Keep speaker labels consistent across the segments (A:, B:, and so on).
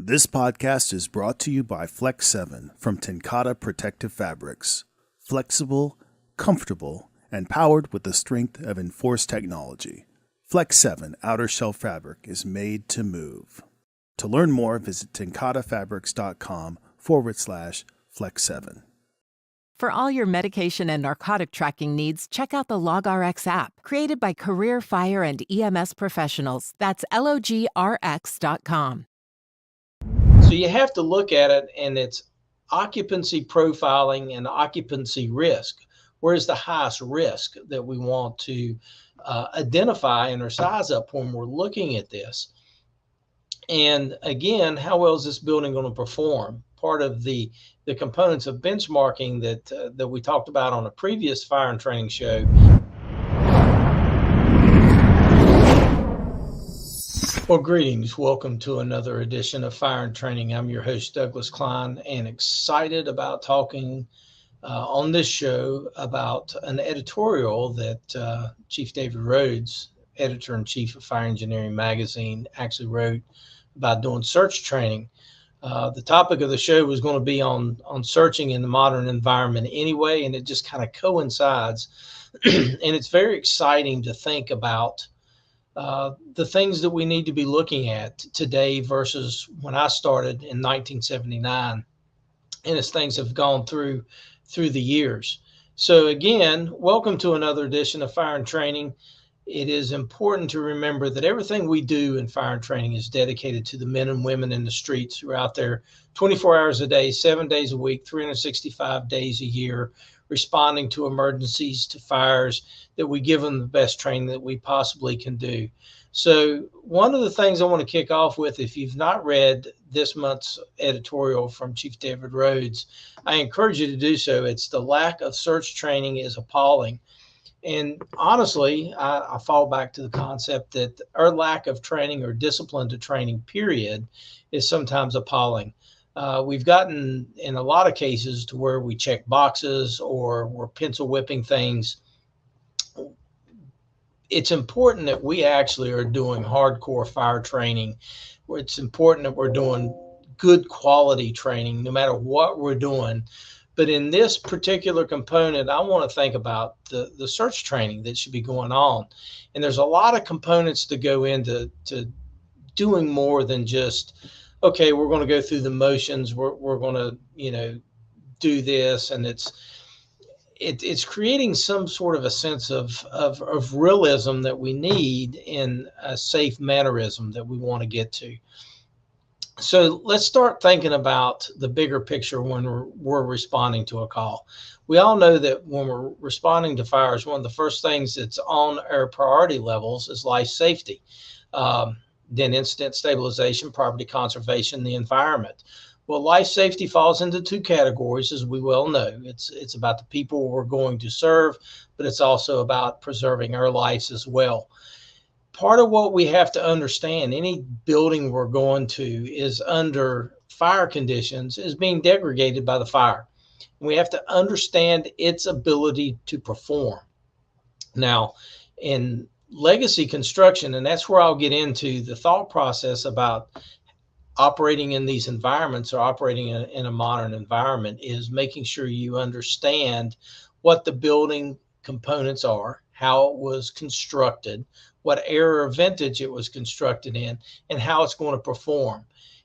A: This podcast is brought to you by Flex 7 from TenCate Protective Fabrics. Flexible, comfortable, and powered with the strength of enforced technology. Flex 7 outer shell fabric is made to move. To learn more, visit tencatefabrics.com/Flex7.
B: For all your medication and narcotic tracking needs, check out the LogRX app, created by career fire and EMS professionals. That's LogRX.com.
C: So you have to look at it, and it's occupancy profiling and occupancy risk. Where's the highest risk that we want to identify and or size up when we're looking at this? And again, how well is this building going to perform? Part of the components of benchmarking that we talked about on a previous fire and training show. Well, greetings. Welcome to another edition of Fire and Training. I'm your host, Douglas Cline, and excited about talking on this show about an editorial that Chief David Rhodes, editor-in-chief of Fire Engineering Magazine, actually wrote about doing search training. The topic of the show was going to be on searching in the modern environment anyway, and it just kind of coincides. And it's very exciting to think about the things that we need to be looking at today versus when I started in 1979, and as things have gone through the years. So again, welcome to another edition of Fire and Training. It is important to remember that everything we do in fire and training is dedicated to the men and women in the streets who are out there 24 hours a day, 7 days a week, 365 days a year, responding to emergencies, to fires, that we give them the best training that we possibly can do. So one of the things I want to kick off with, if you've not read this month's editorial from Chief David Rhodes, I encourage you to do so. It's "The Lack of Search Training is Appalling." And honestly, I fall back to the concept that our lack of training or discipline to training, period, is sometimes appalling. We've gotten, in a lot of cases, to where we check boxes or we're pencil whipping things. It's important that we actually are doing hardcore fire training. It's important that we're doing good quality training, no matter what we're doing. But in this particular component, I want to think about the search training that should be going on. And there's a lot of components to go into doing more than just, okay, we're going to go through the motions. We're going to, do this. And it's creating some sort of a sense of realism that we need in a safe mannerism that we want to get to. So let's start thinking about the bigger picture when we're responding to a call. We all know that when we're responding to fires, one of the first things that's on our priority levels is life safety, then incident stabilization, property conservation, the environment. Well, life safety falls into two categories, as we well know. It's about the people we're going to serve, but it's also about preserving our lives as well. Part of what we have to understand, any building we're going to is under fire conditions is being degraded by the fire. We have to understand its ability to perform. Now, in legacy construction, and that's where I'll get into the thought process about operating in these environments or operating in a modern environment, is making sure you understand what the building components are, how it was constructed, what era or vintage it was constructed in, and how it's going to perform.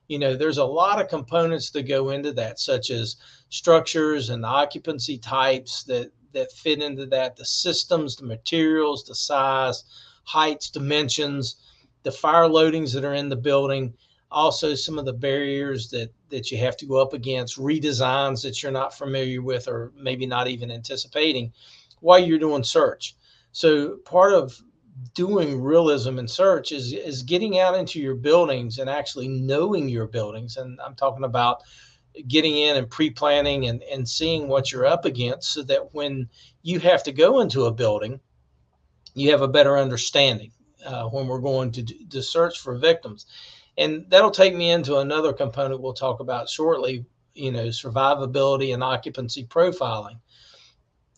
C: There's a lot of components that go into that, such as structures and occupancy types that fit into that, the systems, the materials, the size, heights, dimensions, the fire loadings that are in the building, also some of the barriers that you have to go up against, redesigns that you're not familiar with or maybe not even anticipating while you're doing search. So part of doing realism in search is getting out into your buildings and actually knowing your buildings. And I'm talking about getting in and pre-planning and seeing what you're up against, so that when you have to go into a building, you have a better understanding when we're going to search for victims. And that'll take me into another component we'll talk about shortly, survivability and occupancy profiling.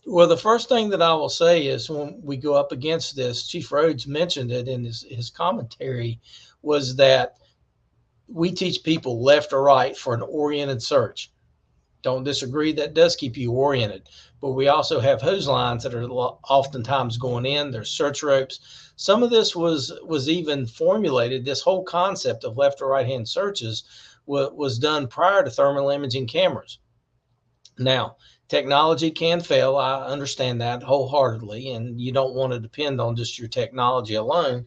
C: Well, the first thing that I will say is, when we go up against this, Chief Rhodes mentioned it in his commentary, was that we teach people left or right for an oriented search. Don't disagree, that does keep you oriented. But we also have hose lines that are oftentimes going in. There's search ropes. Some of this was even formulated. This whole concept of left or right hand searches was done prior to thermal imaging cameras. Now, technology can fail. I understand that wholeheartedly, and you don't want to depend on just your technology alone.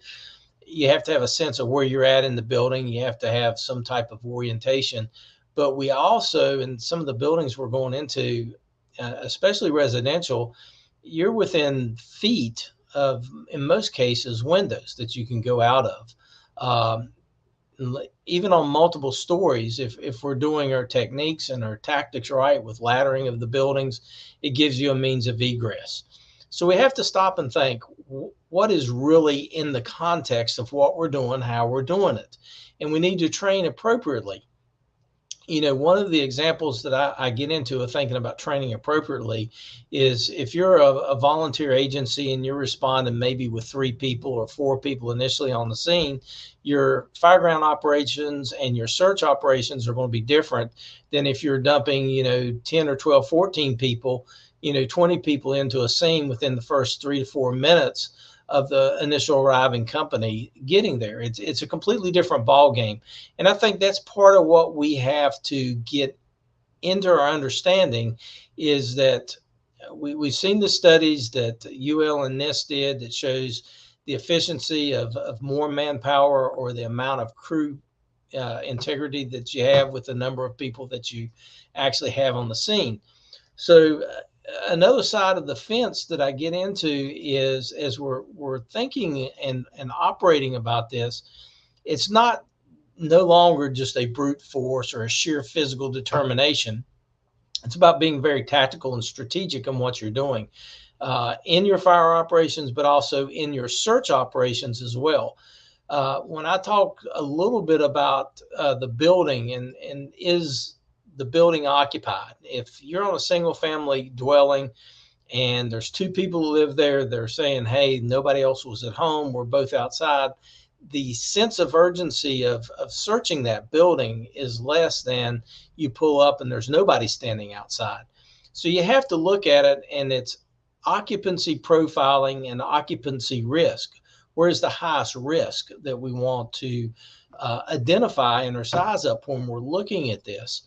C: You have to have a sense of where you're at in the building. You have to have some type of orientation. But we also, in some of the buildings we're going into, especially residential, you're within feet of, in most cases, windows that you can go out of. Even on multiple stories, if we're doing our techniques and our tactics right with laddering of the buildings, it gives you a means of egress. So we have to stop and think, what is really in the context of what we're doing, how we're doing it. And we need to train appropriately. You know, one of the examples that I get into of thinking about training appropriately is if you're a volunteer agency and you're responding maybe with 3 people or 4 people initially on the scene, your fireground operations and your search operations are going to be different than if you're dumping, 10 or 12, 14 people, 20 people into a scene within the first 3 to 4 minutes of the initial arriving company getting there. It's a completely different ball game. And I think that's part of what we have to get into our understanding is that we've seen the studies that UL and NIST did that shows the efficiency of more manpower or the amount of crew integrity that you have with the number of people that you actually have on the scene. So another side of the fence that I get into is as we're thinking and operating about this, it's no longer just a brute force or a sheer physical determination. It's about being very tactical and strategic in what you're doing in your fire operations, but also in your search operations as well. When I talk a little bit about the building and is the building occupied. If you're on a single family dwelling and there's 2 people who live there, they're saying, hey, nobody else was at home, we're both outside. The sense of urgency of searching that building is less than you pull up and there's nobody standing outside. So you have to look at it, and it's occupancy profiling and occupancy risk. Where is the highest risk that we want to identify in our size up when we're looking at this?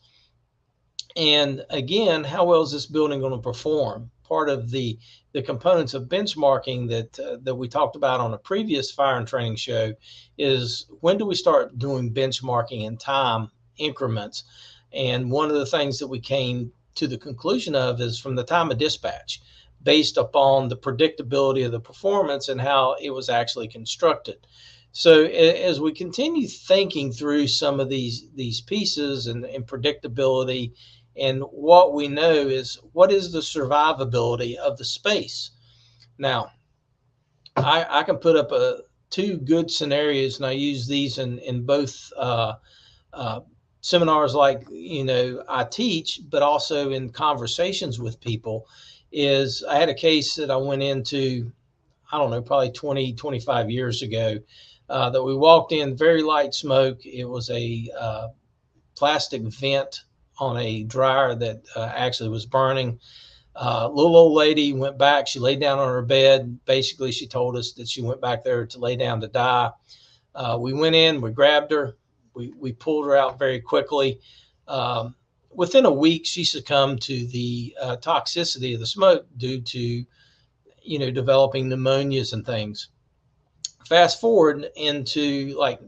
C: And again, how well is this building going to perform? Part of the components of benchmarking that we talked about on a previous fire and training show is when do we start doing benchmarking in time increments? And one of the things that we came to the conclusion of is from the time of dispatch, based upon the predictability of the performance and how it was actually constructed. So as we continue thinking through some of these pieces and predictability, and what we know is what is the survivability of the space. Now, I can put up 2 good scenarios, and I use these in both seminars like I teach, but also in conversations with people. Is I had a case that I went into, I don't know, probably 20, 25 years ago, that we walked in, very light smoke. It was a plastic vent on a dryer that actually was burning. Little old lady went back. She laid down on her bed. Basically, she told us that she went back there to lay down to die. We went in, we grabbed her, we pulled her out very quickly. Within a week, she succumbed to the toxicity of the smoke due to, developing pneumonias and things. Fast forward into like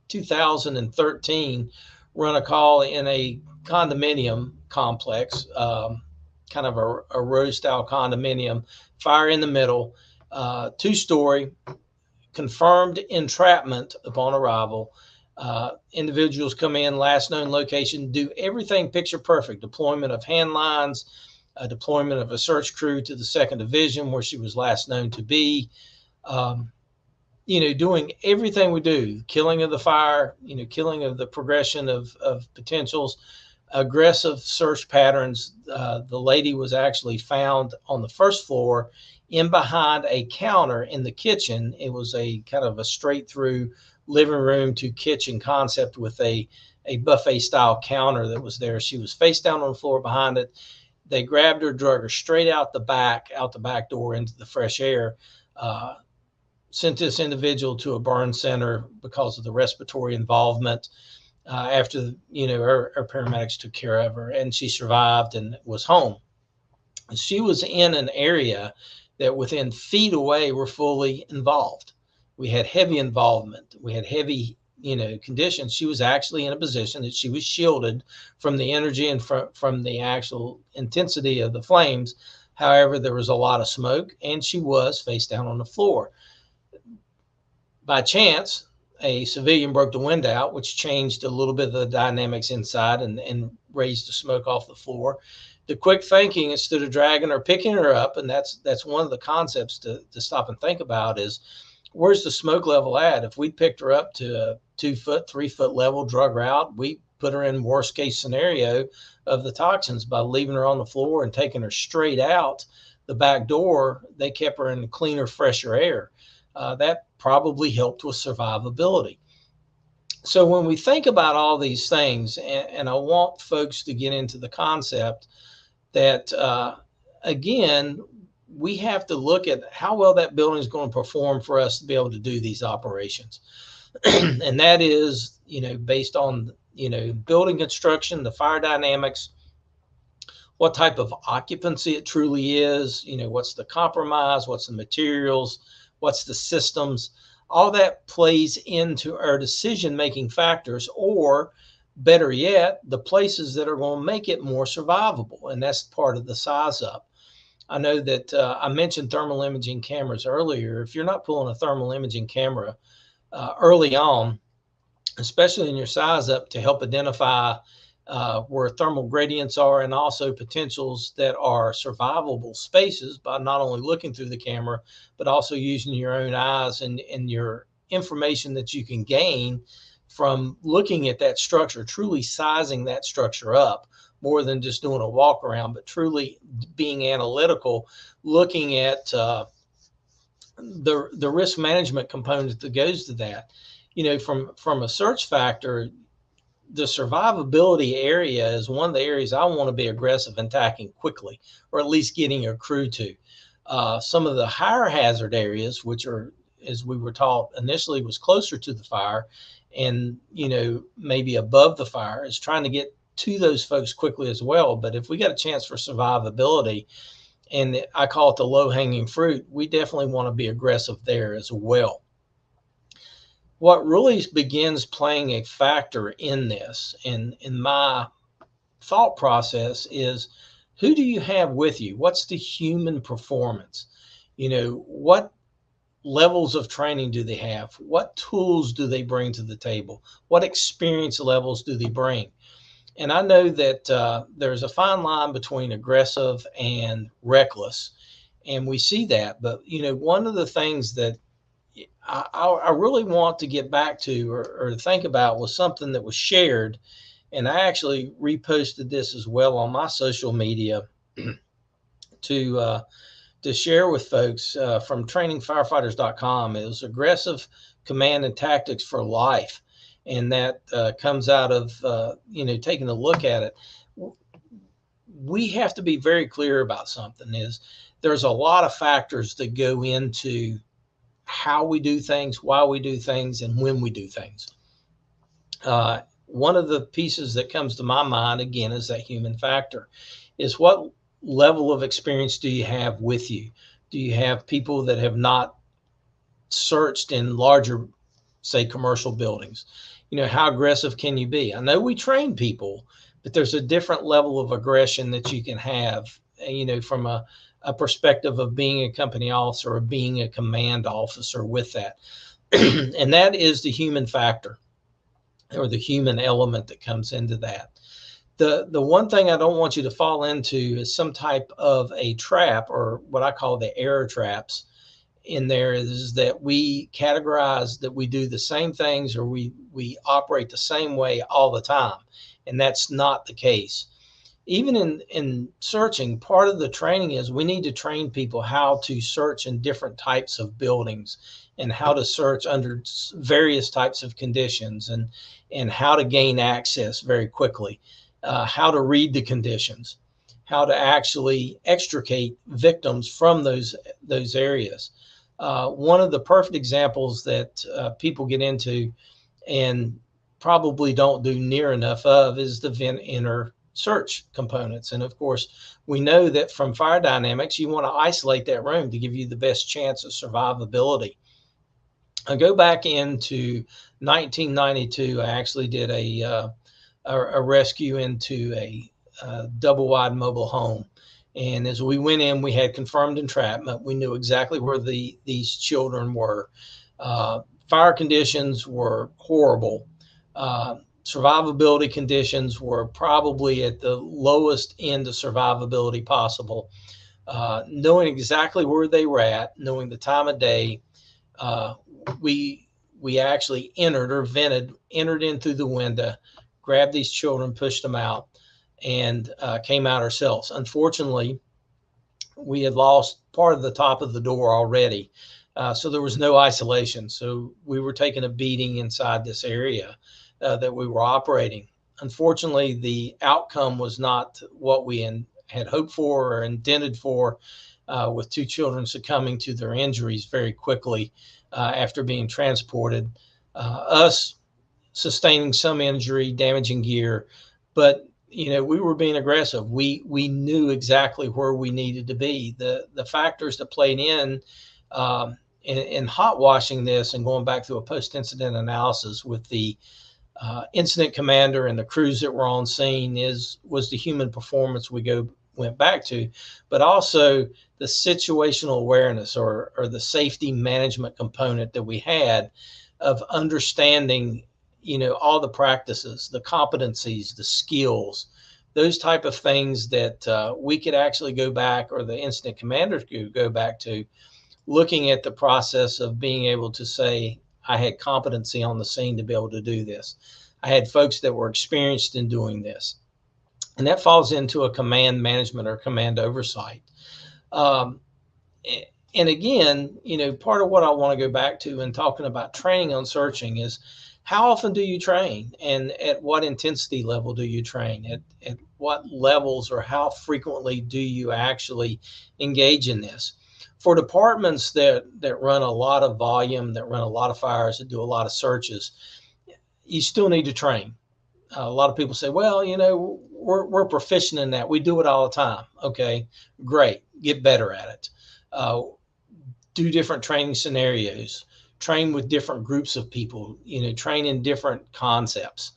C: 2013, run a call in a condominium complex, kind of a row style condominium, fire in the middle, 2-story, confirmed entrapment upon arrival. Individuals come in, last known location, do everything picture perfect. Deployment of hand lines, deployment of a search crew to the 2nd Division where she was last known to be. Doing everything we do, killing of the fire, killing of the progression of potentials, aggressive search patterns. The lady was actually found on the 1st floor in behind a counter in the kitchen. It was a kind of a straight through living room to kitchen concept with a buffet style counter that was there. She was face down on the floor behind it. They grabbed her, drug her straight out the back door into the fresh air, sent this individual to a burn center because of the respiratory involvement. After, her paramedics took care of her, and she survived and was home. She was in an area that within feet away were fully involved. We had heavy involvement. We had heavy, conditions. She was actually in a position that she was shielded from the energy and from the actual intensity of the flames. However, there was a lot of smoke, and she was face down on the floor. By chance, a civilian broke the window out, which changed a little bit of the dynamics inside and raised the smoke off the floor. The quick thinking, instead of dragging her, picking her up, and that's one of the concepts to stop and think about is, where's the smoke level at? If we picked her up to a 2 foot, 3 foot level, drug her out, we put her in worst case scenario of the toxins by leaving her on the floor and taking her straight out the back door. They kept her in cleaner, fresher air. That probably helped with survivability. So when we think about all these things, and I want folks to get into the concept that, again, we have to look at how well that building is going to perform for us to be able to do these operations. And that is, based on, building construction, the fire dynamics, what type of occupancy it truly is, what's the compromise, what's the materials, what's the systems. All that plays into our decision-making factors, or better yet, the places that are going to make it more survivable. And that's part of the size up. I know that I mentioned thermal imaging cameras earlier. If you're not pulling a thermal imaging camera early on, especially in your size up, to help identify where thermal gradients are, and also potentials that are survivable spaces by not only looking through the camera, but also using your own eyes and your information that you can gain from looking at that structure, truly sizing that structure up, more than just doing a walk around, but truly being analytical, looking at the risk management component that goes to that. From a search factor, the survivability area is one of the areas I want to be aggressive in attacking quickly, or at least getting a crew to. Some of the higher hazard areas, which are, as we were taught initially, was closer to the fire and, maybe above the fire, is trying to get to those folks quickly as well. But if we got a chance for survivability, and I call it the low hanging fruit, we definitely want to be aggressive there as well. What really begins playing a factor in this, in my thought process, is who do you have with you? What's the human performance? What levels of training do they have? What tools do they bring to the table? What experience levels do they bring? And I know that there's a fine line between aggressive and reckless, and we see that. But, one of the things that I really want to get back to or think about was something that was shared, and I actually reposted this as well on my social media to share with folks from trainingfirefighters.com. It was aggressive command and tactics for life, and that comes out of taking a look at it. We have to be very clear about something. Is there's a lot of factors that go into how we do things, why we do things, and when we do things. One of the pieces that comes to my mind, again, is that human factor. Is what level of experience do you have with you? Do you have people that have not searched in larger, say, commercial buildings? How aggressive can you be? I know we train people, but there's a different level of aggression that you can have, from a perspective of being a company officer or being a command officer with that. And that is the human factor, or the human element that comes into that. The one thing I don't want you to fall into is some type of a trap, or what I call the error traps in there, is that we categorize that we do the same things, or we operate the same way all the time. And that's not the case. Even in searching, part of the training is we need to train people how to search in different types of buildings and how to search under various types of conditions, and how to gain access very quickly, how to read the conditions, how to actually extricate victims from those areas. One of the perfect examples that people get into and probably don't do near enough of is the vent enter search components. And of course, we know that from fire dynamics, you want to isolate that room to give you the best chance of survivability. I go back into 1992. I actually did a rescue into a double wide mobile home. And as we went in, we had confirmed entrapment. We knew exactly where these children were. Fire conditions were horrible. Survivability conditions were probably at the lowest end of survivability possible. Knowing exactly where they were at, knowing the time of day, we actually entered in through the window, grabbed these children, pushed them out, and came out ourselves. Unfortunately, we had lost part of the top of the door already. So there was no isolation. So we were taking a beating inside this area that we were operating. Unfortunately, the outcome was not what we had hoped for or intended for, with 2 children succumbing to their injuries very quickly after being transported. Us sustaining some injury, damaging gear, but we were being aggressive. We knew exactly where we needed to be. The factors that played in hot washing this and going back through a post-incident analysis with the incident commander and the crews that were on scene was the human performance we went back to, but also the situational awareness or the safety management component that we had of understanding, all the practices, the competencies, the skills, those type of things that we could actually go back, or the incident commander could go back to, looking at the process of being able to say, I had competency on the scene to be able to do this. I had folks that were experienced in doing this. And that falls into a command management or command oversight. And again, part of what I want to go back to in talking about training on searching is, how often do you train, and at what intensity level do you train? At what levels, or how frequently do you actually engage in this? For departments that run a lot of volume, that run a lot of fires, that do a lot of searches, you still need to train. A lot of people say, well, we're proficient in that. We do it all the time. Okay, great. Get better at it. Do different training scenarios. Train with different groups of people. Train in different concepts.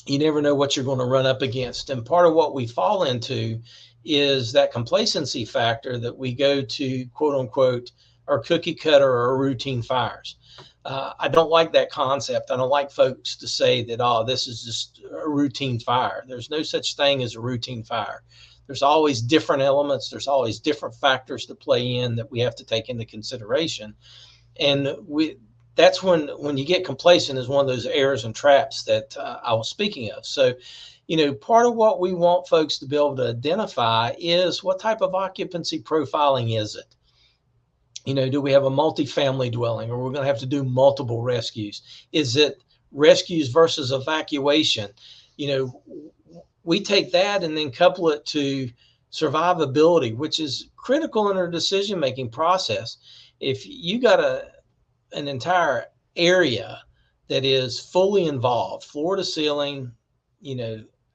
C: You never know what you're going to run up against. And part of what we fall into is that complacency factor that we go to, quote unquote, our cookie cutter or routine fires. I don't like that concept. I don't like folks to say that, this is just a routine fire. There's no such thing as a routine fire. There's always different elements. There's always different factors to play in that we have to take into consideration. And that's when you get complacent, is one of those errors and traps that I was speaking of. So, part of what we want folks to be able to identify is, what type of occupancy profiling is it? Do we have a multifamily dwelling, or we're going to have to do multiple rescues? Is it rescues versus evacuation? We take that and then couple it to survivability, which is critical in our decision-making process. If you got an entire area that is fully involved, floor to ceiling,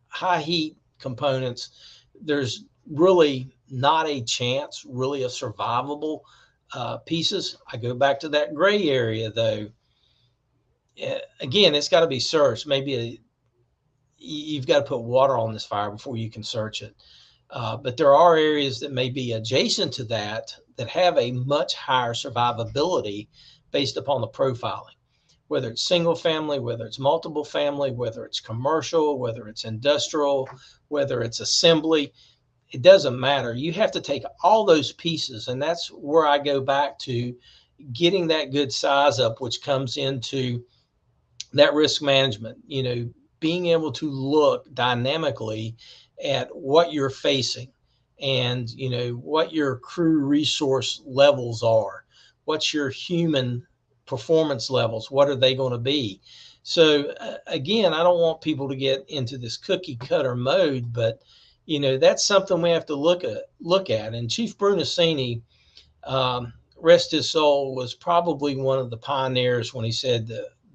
C: high heat components, there's really not a chance really of survivable pieces. I go back to that gray area though. Again, it's got to be searched. Maybe you've got to put water on this fire before you can search it. But there are areas that may be adjacent to that have a much higher survivability based upon the profiling, whether it's single family, whether it's multiple family, whether it's commercial, whether it's industrial, whether it's assembly. It doesn't matter. You have to take all those pieces. And that's where I go back to getting that good size up, which comes into that risk management, being able to look dynamically at what you're facing and, what your crew resource levels are, what's your human performance levels? What are they going to be? So again, I don't want people to get into this cookie cutter mode, but that's something we have to look at. And Chief Brunacini, rest his soul, was probably one of the pioneers when he said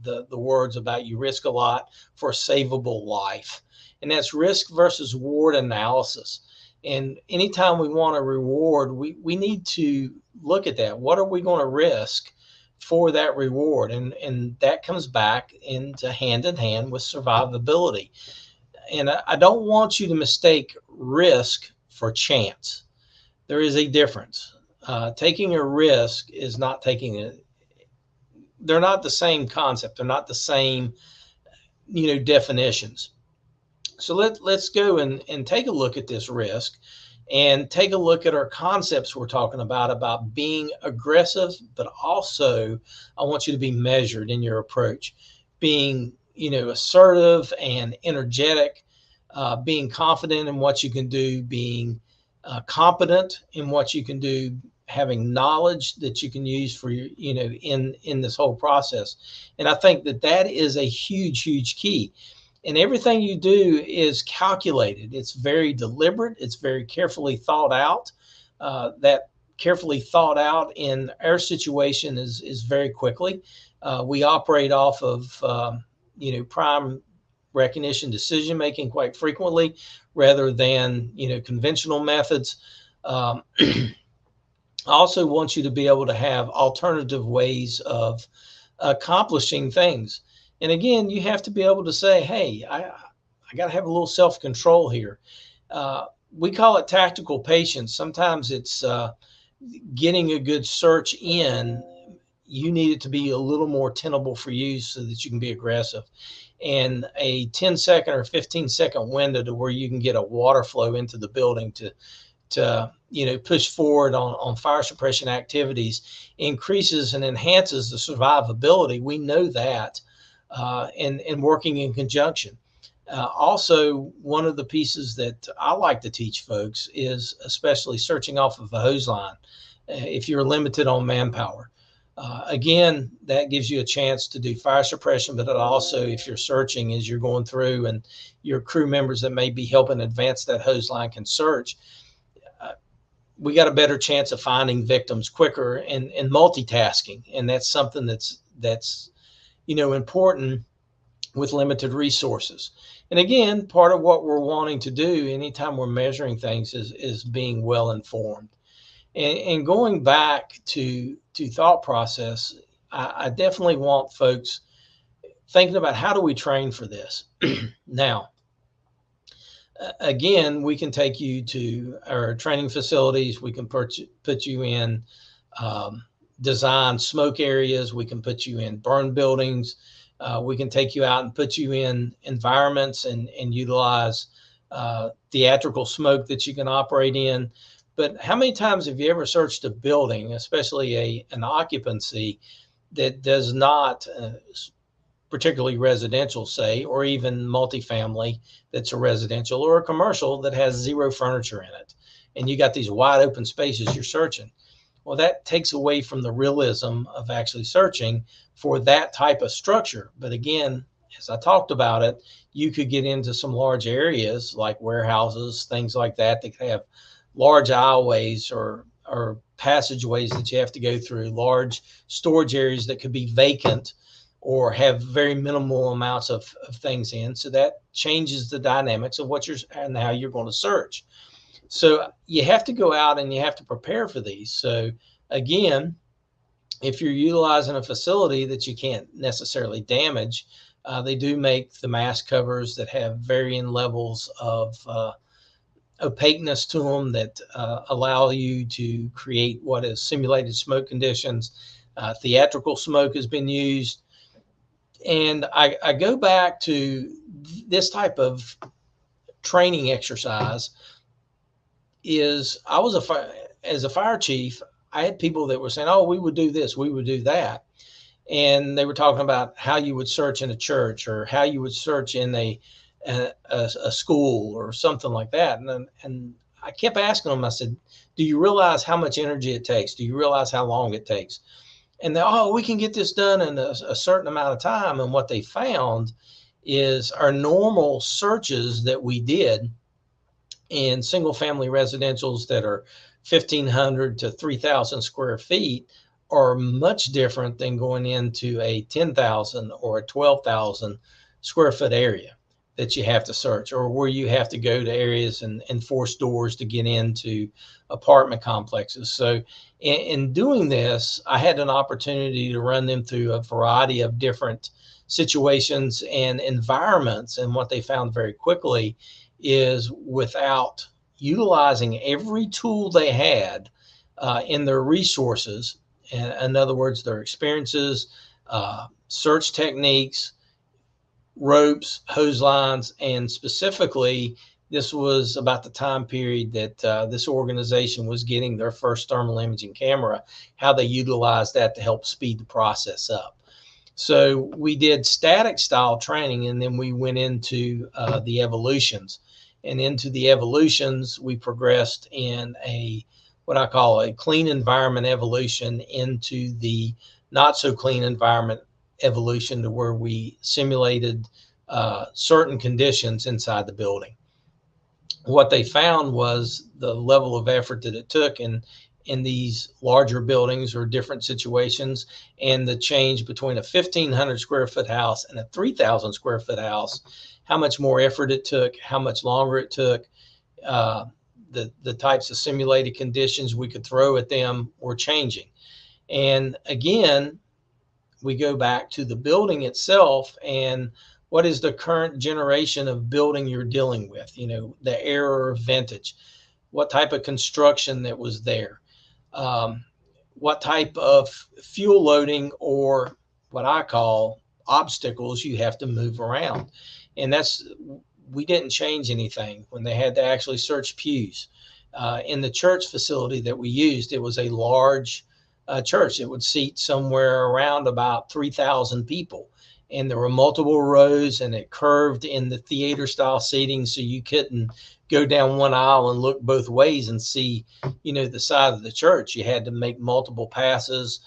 C: the words about you risk a lot for a savable life. And that's risk versus reward analysis. And anytime we want a reward, we need to look at that. What are we going to risk for that reward? And that comes back into hand in hand with survivability. And I don't want you to mistake risk for chance. There is a difference. Taking a risk is not taking it. They're not the same concept. They're not the same, definitions. So let's go and take a look at this risk and take a look at our concepts we're talking about being aggressive, but also I want you to be measured in your approach, being, assertive and energetic, being confident in what you can do, being competent in what you can do, having knowledge that you can use for your, in this whole process. And I think that is a huge, huge key. And everything you do is calculated. It's very deliberate. It's very carefully thought out. That carefully thought out in our situation is very quickly. We operate off of, prime recognition decision making quite frequently, rather than conventional methods. I also want you to be able to have alternative ways of accomplishing things. And again, you have to be able to say, hey, I got to have a little self-control here. We call it tactical patience. Sometimes it's getting a good search in. You need it to be a little more tenable for you so that you can be aggressive. And a 10-second or 15-second window to where you can get a water flow into the building to push forward on fire suppression activities increases and enhances the survivability. We know that. And working in conjunction. Also, one of the pieces that I like to teach folks is especially searching off of a hose line if you're limited on manpower. Again, that gives you a chance to do fire suppression, but it also, if you're searching as you're going through and your crew members that may be helping advance that hose line can search, we got a better chance of finding victims quicker and multitasking. And that's something that's important with limited resources. And again, part of what we're wanting to do anytime we're measuring things is being well informed. And going back to thought process, I definitely want folks thinking about how do we train for this? Now, again, we can take you to our training facilities. We can put you in design smoke areas. We can put you in burn buildings. We can take you out and put you in environments and utilize theatrical smoke that you can operate in. But how many times have you ever searched a building, especially an occupancy that does not, particularly residential, say, or even multifamily that's a residential, or a commercial that has zero furniture in it, and you got these wide open spaces you're searching? Well, that takes away from the realism of actually searching for that type of structure. But again, as I talked about it, you could get into some large areas like warehouses, things like that could have large aisleways or passageways that you have to go through, large storage areas that could be vacant or have very minimal amounts of things in. So that changes the dynamics of what you're and how you're going to search. So you have to go out and you have to prepare for these. So again, if you're utilizing a facility that you can't necessarily damage, they do make the mask covers that have varying levels of opaqueness to them that allow you to create what is simulated smoke conditions. Theatrical smoke has been used. And I go back to this type of training exercise. As a fire chief, I had people that were saying, oh, we would do this, we would do that. And they were talking about how you would search in a church or how you would search in a school or something like that. And I kept asking them, I said, do you realize how much energy it takes? Do you realize how long it takes? And they, oh, we can get this done in a certain amount of time. And what they found is our normal searches that we did in single family residentials that are 1,500 to 3,000 square feet are much different than going into a 10,000 or a 12,000 square foot area that you have to search, or where you have to go to areas and force doors to get into apartment complexes. So in doing this, I had an opportunity to run them through a variety of different situations and environments. And what they found very quickly is, without utilizing every tool they had in their resources, and in other words, their experiences, search techniques, ropes, hose lines, and specifically, this was about the time period that this organization was getting their first thermal imaging camera, how they utilized that to help speed the process up. So we did static style training, and then we went into the evolutions. And into the evolutions, we progressed in what I call a clean environment evolution into the not so clean environment evolution, to where we simulated certain conditions inside the building. What they found was the level of effort that it took in these larger buildings or different situations, and the change between a 1,500 square foot house and a 3,000 square foot house, how much more effort it took, how much longer it took, the types of simulated conditions we could throw at them were changing. And again, we go back to the building itself, and what is the current generation of building you're dealing with, the era of vintage, what type of construction that was there, what type of fuel loading, or what I call obstacles, you have to move around. And we didn't change anything when they had to actually search pews. In the church facility that we used, it was a large church. It would seat somewhere around about 3,000 people. And there were multiple rows, and it curved in the theater style seating, so you couldn't go down one aisle and look both ways and see, the side of the church. You had to make multiple passes.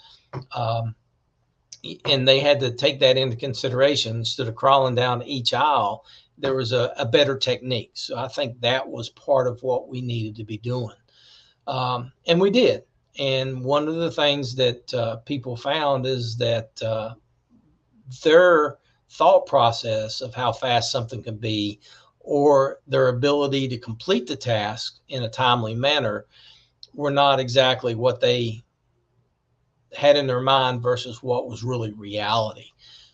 C: And they had to take that into consideration. Instead of crawling down each aisle, there was a better technique. So I think that was part of what we needed to be doing. And we did. And one of the things that people found is that their thought process of how fast something can be, or their ability to complete the task in a timely manner, were not exactly what they had in their mind versus what was really reality.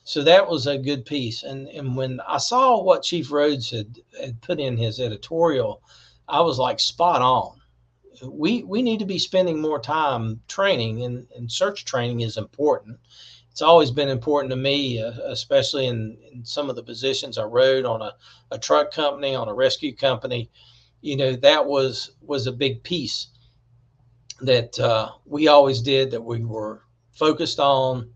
C: So that was a good piece. And when I saw what Chief Rhodes had put in his editorial, I was like, spot on. We need to be spending more time training, and search training is important. It's always been important to me, especially in some of the positions I rode on a truck company, on a rescue company. That was a big piece that we always did, that we were focused on,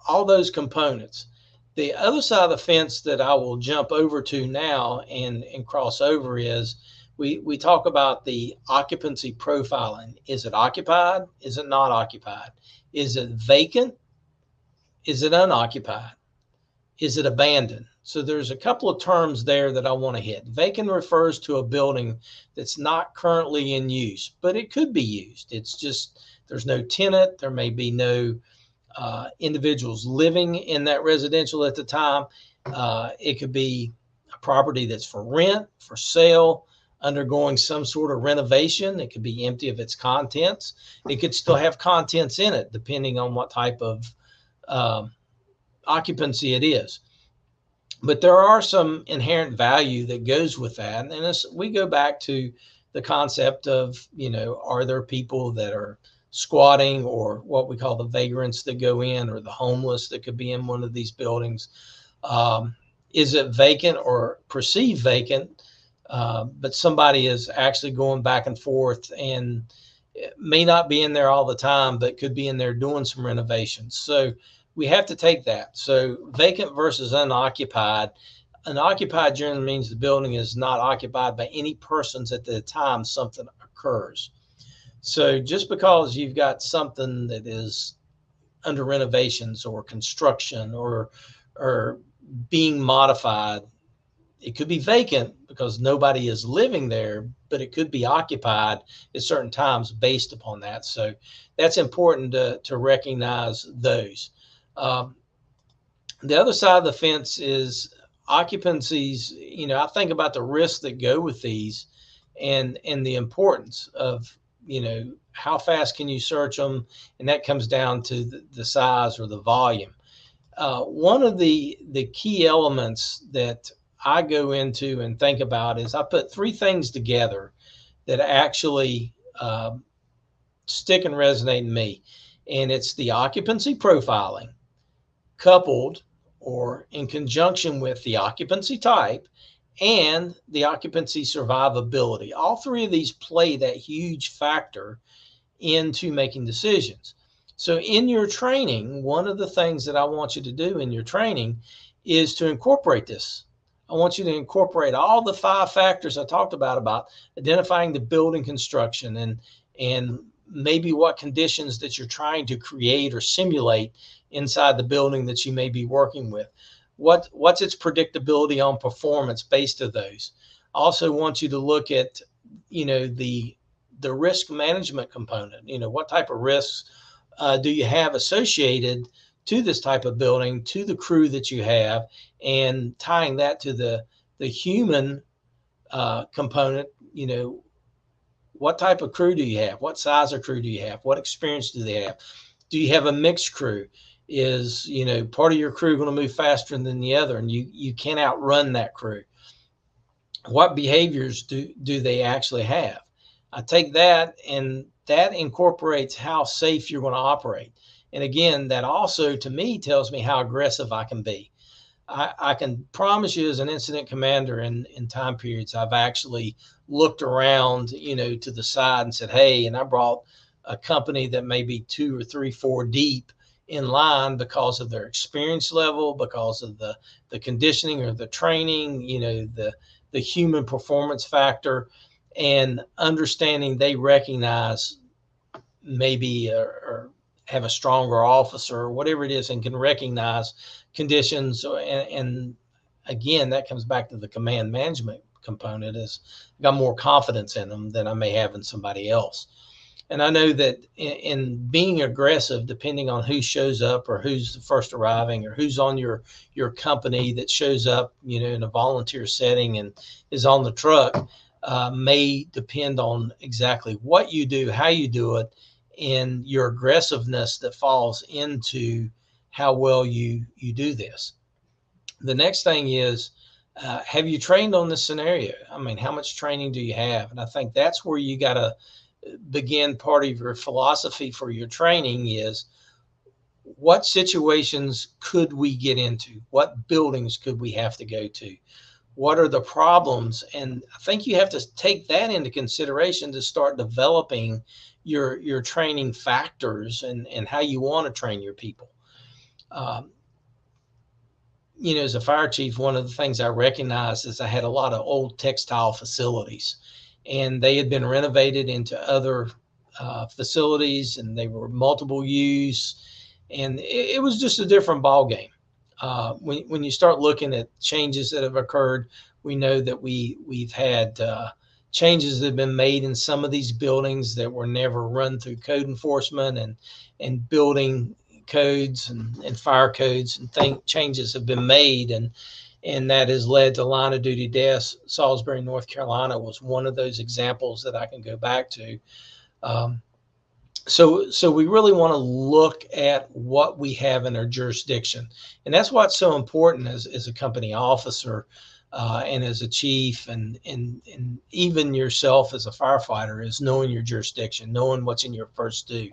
C: all those components. The other side of the fence that I will jump over to now and cross over is, we talk about the occupancy profiling. Is it occupied? Is it not occupied? Is it vacant? Is it unoccupied? Is it abandoned? So there's a couple of terms there that I want to hit. Vacant refers to a building that's not currently in use, but it could be used. It's just, there's no tenant. There may be no individuals living in that residential at the time. It could be a property that's for rent, for sale, undergoing some sort of renovation. It could be empty of its contents. It could still have contents in it, depending on what type of occupancy it is. But there are some inherent value that goes with that. And as we go back to the concept of, are there people that are squatting, or what we call the vagrants that go in, or the homeless that could be in one of these buildings? Is it vacant or perceived vacant, but somebody is actually going back and forth, and may not be in there all the time, but could be in there doing some renovations? So we have to take that. So vacant versus unoccupied. An occupied generally means the building is not occupied by any persons at the time something occurs. So just because you've got something that is under renovations or construction or being modified, it could be vacant because nobody is living there, but it could be occupied at certain times based upon that. So that's important to recognize those. The other side of the fence is occupancies. I think about the risks that go with these and the importance of, how fast can you search them? And that comes down to the size or the volume. One of the key elements that I go into and think about is I put three things together that actually stick and resonate in me. And it's the occupancy profiling coupled or in conjunction with the occupancy type and the occupancy survivability. All three of these play that huge factor into making decisions. So in your training, one of the things that I want you to do in your training is to incorporate this. I want you to incorporate all the 5 factors I talked about identifying the building construction and maybe what conditions that you're trying to create or simulate inside the building that you may be working with. What's its predictability on performance based on those. I also want you to look at, the risk management component. What type of risks do you have associated to this type of building, to the crew that you have, and tying that to the human component. What type of crew do you have? What size of crew do you have? What experience do they have? Do you have a mixed crew? Is, part of your crew going to move faster than the other and you can't outrun that crew? What behaviors do they actually have? I take that and that incorporates how safe you're going to operate. And again, that also to me tells me how aggressive I can be. I can promise you as an incident commander in time periods, I've actually looked around, to the side and said, hey, and I brought a company that may be 2 or 3, 4 deep in line because of their experience level, because of the conditioning or the training, the human performance factor, and understanding they recognize maybe or have a stronger officer or whatever it is and can recognize conditions. And again, that comes back to the command management component. Is I got more confidence in them than I may have in somebody else. And I know that in being aggressive, depending on who shows up or who's the first arriving or who's on your company that shows up, in a volunteer setting and is on the truck, may depend on exactly what you do, how you do it, and your aggressiveness that falls into how well you do this. The next thing is, have you trained on this scenario? I mean, how much training do you have? And I think that's where you got to begin. Part of your philosophy for your training is, what situations could we get into? What buildings could we have to go to? What are the problems? And I think you have to take that into consideration to start developing your training factors and how you want to train your people. As a fire chief, one of the things I recognized is I had a lot of old textile facilities, and they had been renovated into other facilities, and they were multiple use, and it was just a different ball game. When you start looking at changes that have occurred, we know that we've had changes that have been made in some of these buildings that were never run through code enforcement and building codes and fire codes, and changes have been made, and that has led to line of duty deaths. Salisbury, North Carolina was one of those examples that I can go back to. So we really want to look at what we have in our jurisdiction. And that's what's so important as a company officer and as a chief and even yourself as a firefighter, is knowing your jurisdiction, knowing what's in your first due,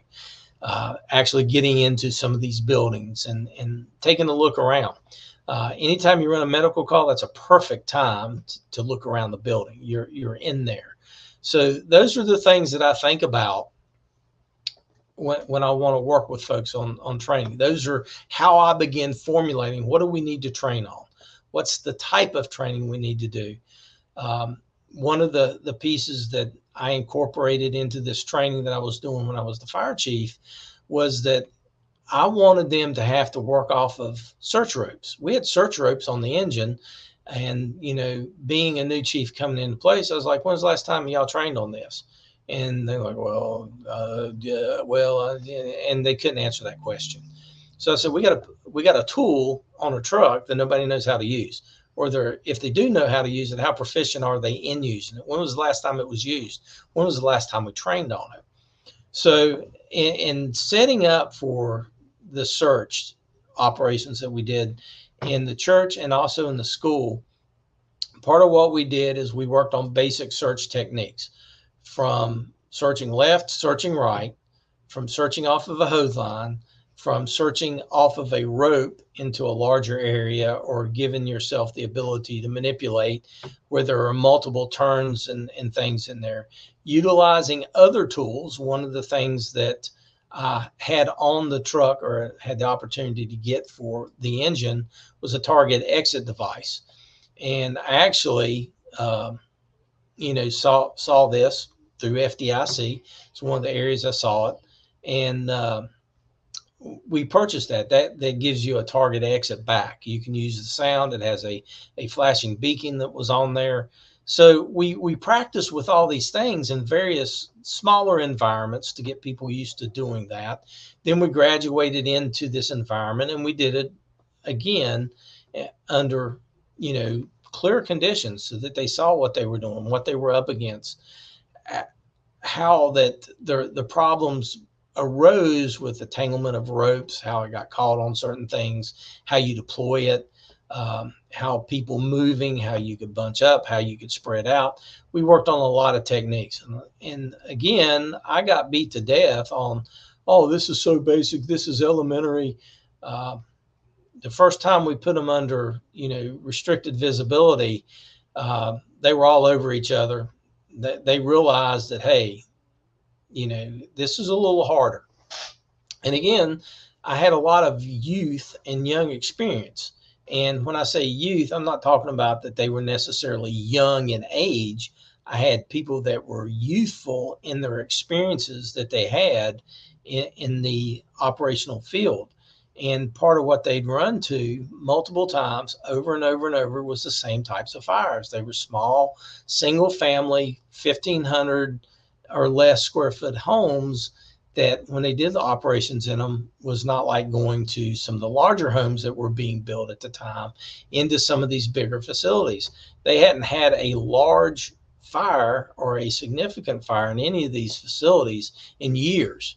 C: actually getting into some of these buildings and taking a look around. Anytime you run a medical call, that's a perfect time to look around the building. You're in there. So those are the things that I think about when I want to work with folks on training. Those are how I begin formulating, what do we need to train on? What's the type of training we need to do? One of the pieces that I incorporated into this training that I was doing when I was the fire chief was that I wanted them to have to work off of search ropes. We had search ropes on the engine. And, being a new chief coming into place, I was like, when's the last time y'all trained on this? And they're like, and they couldn't answer that question. So I said, we got a tool on a truck that nobody knows how to use. Or if they do know how to use it, how proficient are they in using it? When was the last time it was used? When was the last time we trained on it? So in setting up for the search operations that we did in the church and also in the school, part of what we did is we worked on basic search techniques, from searching left, searching right, from searching off of a hose line, from searching off of a rope into a larger area, or giving yourself the ability to manipulate where there are multiple turns and things in there. Utilizing other tools. One of the things that I had on the truck, or had the opportunity to get for the engine, was a target exit device. And I actually, saw this through FDIC. It's one of the areas I saw it. And we purchased that gives you a target exit back. You can use the sound. It has a flashing beacon that was on there. So we practiced with all these things in various smaller environments to get people used to doing that. Then we graduated into this environment, and we did it again under, clear conditions, so that they saw what they were doing, what they were up against, how that the problems arose with the tanglement of ropes, how it got caught on certain things, how you deploy it, how people moving, how you could bunch up, how you could spread out. We worked on a lot of techniques. And again, I got beat to death on, oh, this is so basic, this is elementary. The first time we put them under, restricted visibility, they were all over each other. They realized that, hey, this is a little harder. And again, I had a lot of youth and young experience. And when I say youth, I'm not talking about that they were necessarily young in age. I had people that were youthful in their experiences that they had in the operational field. And part of what they'd run to multiple times over and over and over was the same types of fires. They were small, single family, 1,500 or less square foot homes that, when they did the operations in them, was not like going to some of the larger homes that were being built at the time into some of these bigger facilities. They hadn't had a large fire or a significant fire in any of these facilities in years.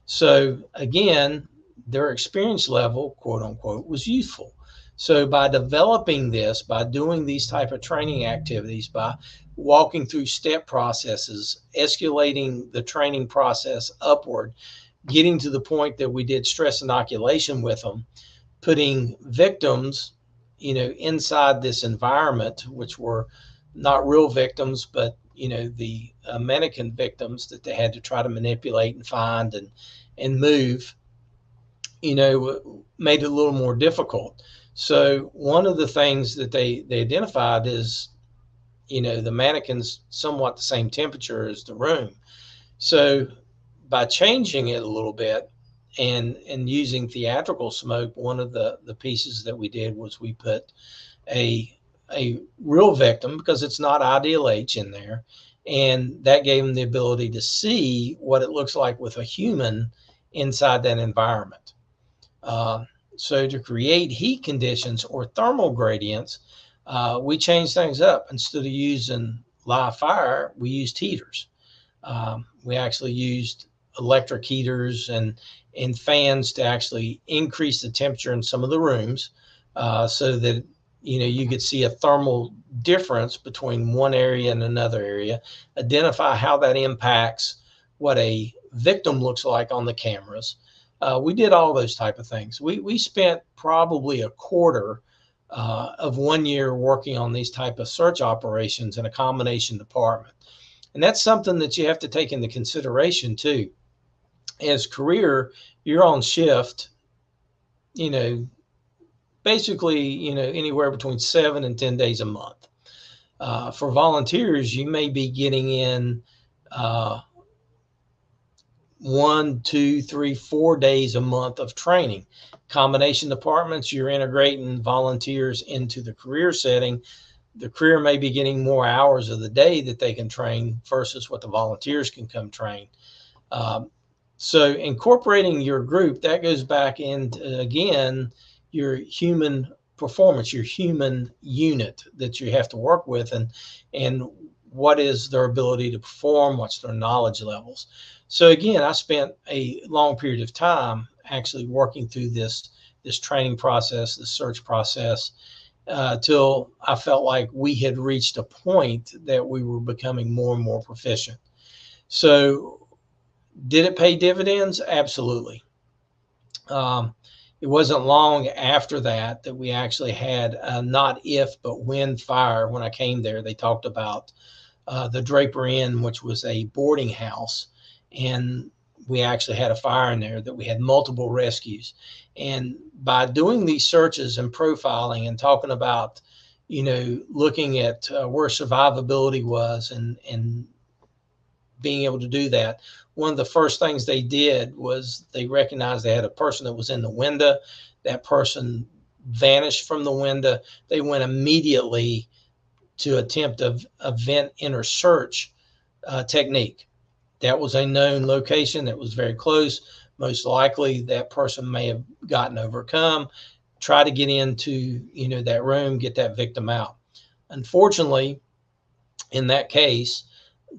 C: So again, their experience level, quote unquote, was youthful. So by developing this, by doing these type of training activities, by walking through step processes, escalating the training process upward, getting to the point that we did stress inoculation with them, putting victims, inside this environment, which were not real victims, but, the mannequin victims that they had to try to manipulate and find and move, made it a little more difficult. So one of the things that they identified is, the mannequin's somewhat the same temperature as the room. So by changing it a little bit and using theatrical smoke, one of the pieces that we did was we put a real victim, because it's not ideal H in there. And that gave them the ability to see what it looks like with a human inside that environment. So to create heat conditions or thermal gradients, we changed things up. Instead of using live fire, we used heaters. We actually used electric heaters and fans to actually increase the temperature in some of the rooms, so that you could see a thermal difference between one area and another area, identify how that impacts what a victim looks like on the cameras. We did all those type of things. We spent probably a quarter of 1 year working on these type of search operations in a combination department. And that's something that you have to take into consideration too. As career, you're on shift, basically, anywhere between 7 and 10 days a month. For volunteers, you may be getting in 1, 2, 3, 4 days a month of training. Combination departments, you're integrating volunteers into the career setting. The career may be getting more hours of the day that they can train versus what the volunteers can come train. So incorporating your group, that goes back into, again, your human performance, your human unit that you have to work with, and what is their ability to perform, what's their knowledge levels. So again, I spent a long period of time actually working through this training process, the search process, till I felt like we had reached a point that we were becoming more and more proficient. So did it pay dividends? Absolutely. It wasn't long after that we actually had a not if, but when fire. When I came there, they talked about the Draper Inn, which was a boarding house. And we actually had a fire in there that we had multiple rescues. And by doing these searches and profiling and talking about, looking at where survivability was and being able to do that, one of the first things they did was they recognized they had a person that was in the window. That person vanished from the window. They went immediately to attempt a vent enter search technique. That was a known location that was very close. Most likely that person may have gotten overcome, try to get into, that room, get that victim out. Unfortunately, in that case,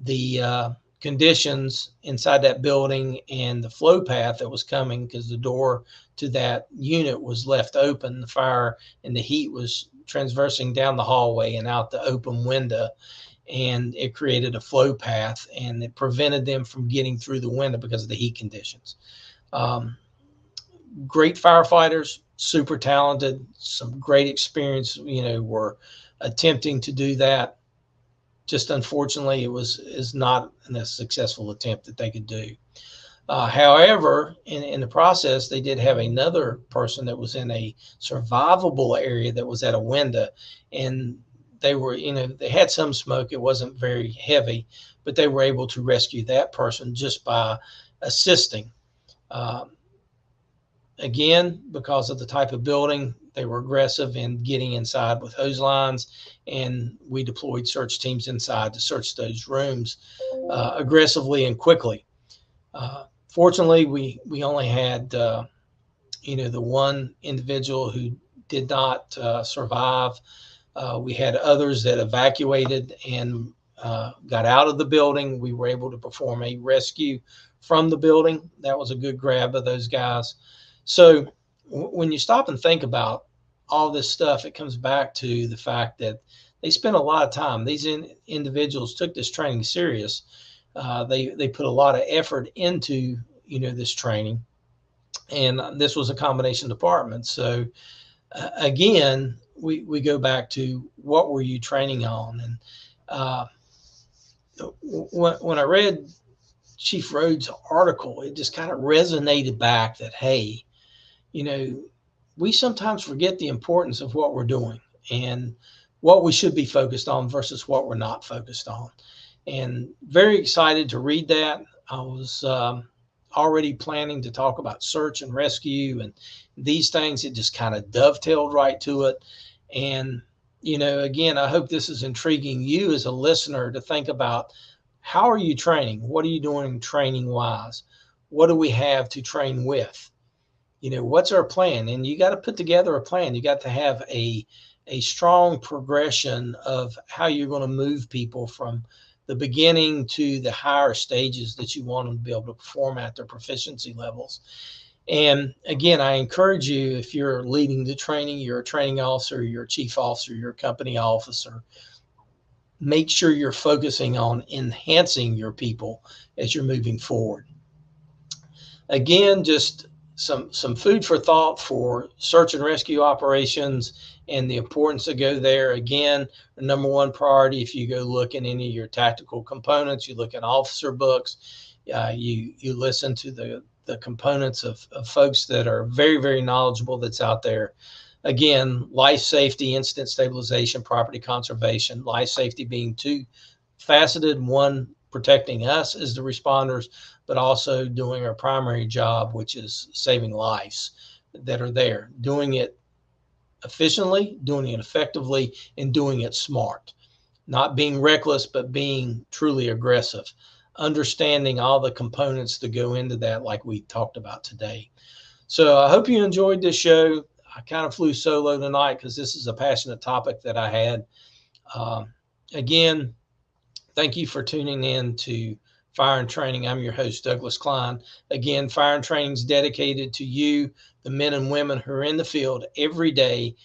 C: the conditions inside that building and the flow path that was coming, because the door to that unit was left open, the fire and the heat was transversing down the hallway and out the open window, and it created a flow path, and it prevented them from getting through the window because of the heat conditions. Great firefighters, super talented, some great experience, were attempting to do that. Just unfortunately, is not a successful attempt that they could do. However, in the process, they did have another person that was in a survivable area that was at a window, and they were, they had some smoke. It wasn't very heavy, but they were able to rescue that person just by assisting. Again, because of the type of building, they were aggressive in getting inside with hose lines, and we deployed search teams inside to search those rooms aggressively and quickly. Fortunately, we only had, the one individual who did not survive. We had others that evacuated and got out of the building. We were able to perform a rescue from the building. That was a good grab of those guys. So when you stop and think about all this stuff, it comes back to the fact that they spent a lot of time. These individuals took this training serious. They put a lot of effort into, this training, and this was a combination department. So again, we go back to what were you training on? And when I read Chief Rhodes' article, it just kind of resonated back that, hey, we sometimes forget the importance of what we're doing and what we should be focused on versus what we're not focused on. And very excited to read that. I was already planning to talk about search and rescue and these things. It just kind of dovetailed right to it. And, again, I hope this is intriguing you as a listener to think about, how are you training? What are you doing training wise? What do we have to train with? What's our plan? And you got to put together a plan. You got to have a strong progression of how you're going to move people from the beginning to the higher stages that you want them to be able to perform at their proficiency levels. And again, I encourage you, if you're leading the training, you're a training officer, you're a chief officer, you're a company officer, make sure you're focusing on enhancing your people as you're moving forward. Again, just some food for thought for search and rescue operations and the importance to go there. Again, the number one priority, if you go look in any of your tactical components, you look at officer books, you listen to the components of folks that are very, very knowledgeable that's out there. Again, life safety, incident stabilization, property conservation, life safety being two-faceted, one protecting us as the responders, but also doing our primary job, which is saving lives that are there, doing it efficiently, doing it effectively, and doing it smart. Not being reckless, but being truly aggressive, understanding all the components that go into that, like we talked about today. So I hope you enjoyed this show. I kind of flew solo tonight because this is a passionate topic that I had. Again, thank you for tuning in to Fire and Training. I'm your host, Douglas Cline. Again, Fire and Training is dedicated to you, the men and women who are in the field every day,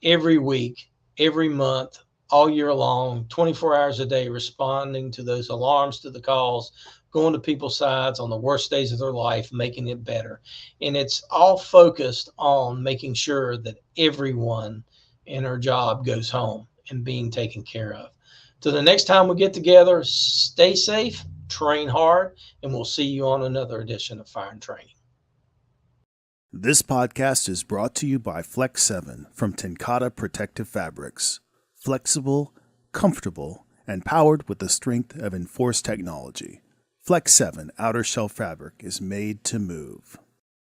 C: every week, every month, all year long, 24 hours a day, responding to those alarms, to the calls, going to people's sides on the worst days of their life, making it better. And it's all focused on making sure that everyone in our job goes home and being taken care of. Till the next time we get together, stay safe, train hard, and we'll see you on another edition of Fire and Training.
A: This podcast is brought to you by Flex 7 from TenCate Protective Fabrics. Flexible, comfortable, and powered with the strength of enforced technology. Flex 7 outer shell fabric is made to move.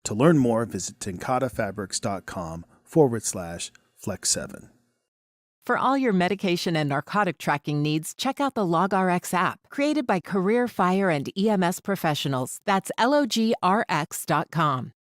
A: To learn more, visit tencatefabrics.com/Flex 7.
B: For all your medication and narcotic tracking needs, check out the LogRX app, created by career fire and EMS professionals. That's LogRX.com.